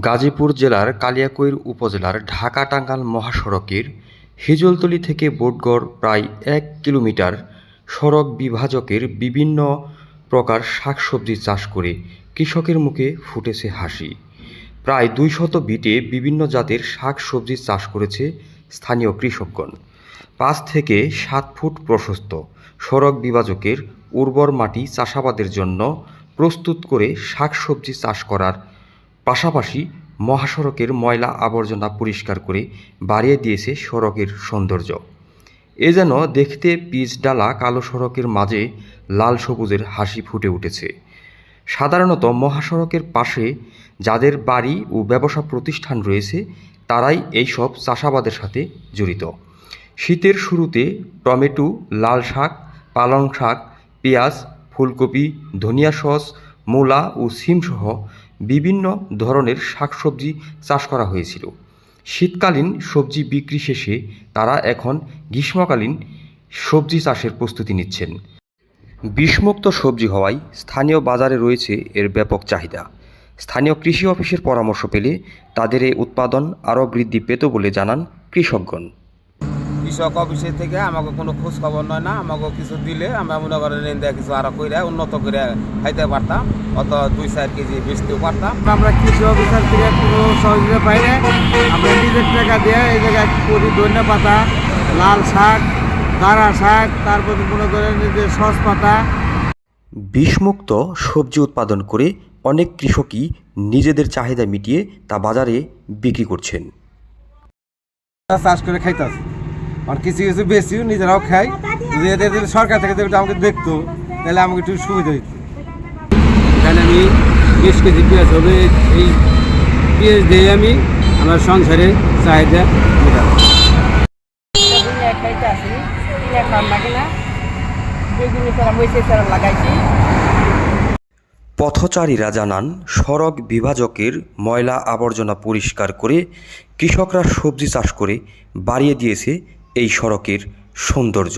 গাজীপুর জেলার কালিয়াকৈর উপজেলার ঢাকা-টাঙ্গাইল মহাসড়কের হিজলতলী থেকে বোটগড় প্রায় ১ কিলোমিটার সড়ক বিভাজকের বিভিন্ন প্রকার শাকসবজি চাষ করে কৃষকের মুখে ফুটেছে হাসি। প্রায় ২০০ বিটে বিভিন্ন জাতের শাকসবজি চাষ করেছে স্থানীয় কৃষকগণ। ৫ থেকে ৭ ফুট প্রশস্ত সড়ক বিভাজকের উর্বর মাটি চাষাবাদের জন্য প্রস্তুত করে শাকসবজি চাষ করার পাশাপাশি মহাসড়কের ময়লা আবর্জনা পরিষ্কার করে বাড়িয়ে দিয়েছে সড়কের সৌন্দর্য। এ যেন দেখতে পিচঢালা কালো সড়কের মাঝে লাল সবুজের হাসি ফুটে উঠেছে। সাধারণত মহাসড়কের পাশে যাদের বাড়ি ও ব্যবসা প্রতিষ্ঠান রয়েছে তারাই এইসব চাষাবাদের সাথে জড়িত। শীতের শুরুতে টমেটো, লাল শাক, পালং শাক, পেঁয়াজ, ফুলকপি, ধনিয়া সস, মূলা ও সিমসহ বিভিন্ন ধরনের শাকসবজি চাষ করা হয়েছিল। শীতকালীন সবজি বিক্রি শেষে তারা এখন গ্রীষ্মকালীন সবজি চাষের প্রস্তুতি নিচ্ছেন। বিষমুক্ত সবজি হওয়ায় স্থানীয় বাজারে রয়েছে এর ব্যাপক চাহিদা। স্থানীয় কৃষি অফিসের পরামর্শ পেলে তাদের এই উৎপাদন আরও বৃদ্ধি পেত বলে জানান কৃষকগণ। কৃষক অফিসের থেকে আমাকে কোনো খোঁজ খবর নয় না, আমাকে কিছু দিলে আমরা মনে করেন কিছু আরো করে উন্নত করে খাইতে পারতাম, অত ২-৪ কেজি বেচতেও পারতাম। আমরা কৃষি অফিসার থেকে কোনো সহযোগিতা পাই না। আমরা নিজের টাকা দিয়ে এই জায়গায় করি ধনিয়া পাতা, লাল শাক, দাঁড়া শাক, তারপর মনে করেন যে সস পাতা। বিষমুক্ত সবজি উৎপাদন করে অনেক কৃষকই নিজেদের চাহিদা মিটিয়ে তা বাজারে বিক্রি করছেন। চাষ করে খাইতেছে আর কিছু কিছু বেশিও নিজেরাও খাই। যদি এদের সরকার থেকে যদি আমাকে দেখতো তাহলে আমাকে একটু সুবিধা হইত। এখানে আমি ২০ কেজি পেঁয়াজ হবে, এই পেঁয়াজ দিয়ে আমি আমার সংসারে চাহিদা মেটাবো। পথচারীরা জানান, সড়ক বিভাজকের ময়লা আবর্জনা পরিষ্কার করে কৃষকরা সবজি চাষ করে বাড়িয়ে দিয়েছে এই সড়কের সৌন্দর্য।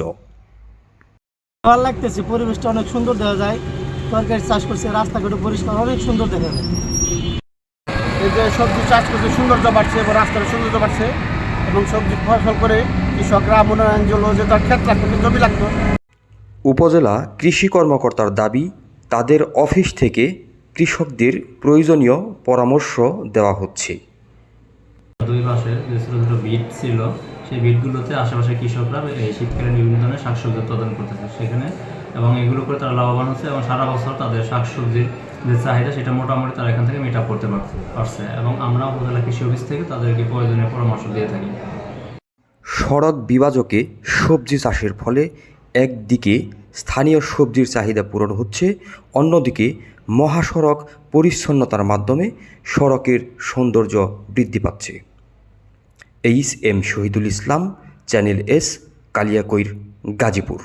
ভালো লাগতেছে, পরিবেশটা অনেক সুন্দর দেখা যায়। তরকারি চাষ করছে, রাস্তাঘাট পরিষ্কার, অনেক সুন্দর দেখা যায়। এই যে সবজি চাষ করছে সৌন্দর্য বাড়ছে এবং রাস্তার সৌন্দর্য বাড়ছে এবং সবজি ফসল করে কৃষকরা মনোরঞ্জন জন্য যে তার ক্ষেত লাগতো, জমি লাগতো। উপজেলা কৃষি কর্মকর্তার দাবি, তাদের অফিস থেকে কৃষকদের প্রয়োজনীয় পরামর্শ দেওয়া হচ্ছে। দুই পাশে যে ছোটো ছোটো বিট ছিল, সেই বিটগুলোতে আশেপাশে কৃষকরা এই শীতকালে বিভিন্ন ধরনের শাকসবজি উৎপাদন করতেছে সেখানে, এবং এগুলো করে তারা লাভবান হচ্ছে এবং সারা বছর তাদের শাকসবজির যে চাহিদা সেটা মোটামুটি তারা এখান থেকে মেট আপ করতে পারছে। এবং আমরা উপজেলা কৃষি অফিস থেকে তাদেরকে প্রয়োজনীয় পরামর্শ দিয়ে থাকি। সড়ক বিভাজকে সবজি চাষের ফলে একদিকে স্থানীয় সবজির চাহিদা পূরণ হচ্ছে, অন্যদিকে মহাসড়ক পরিচ্ছন্নতার মাধ্যমে সড়কের সৌন্দর্য বৃদ্ধি পাচ্ছে। H M Shahidul Islam, channel S, Kaliakair, Gazipur.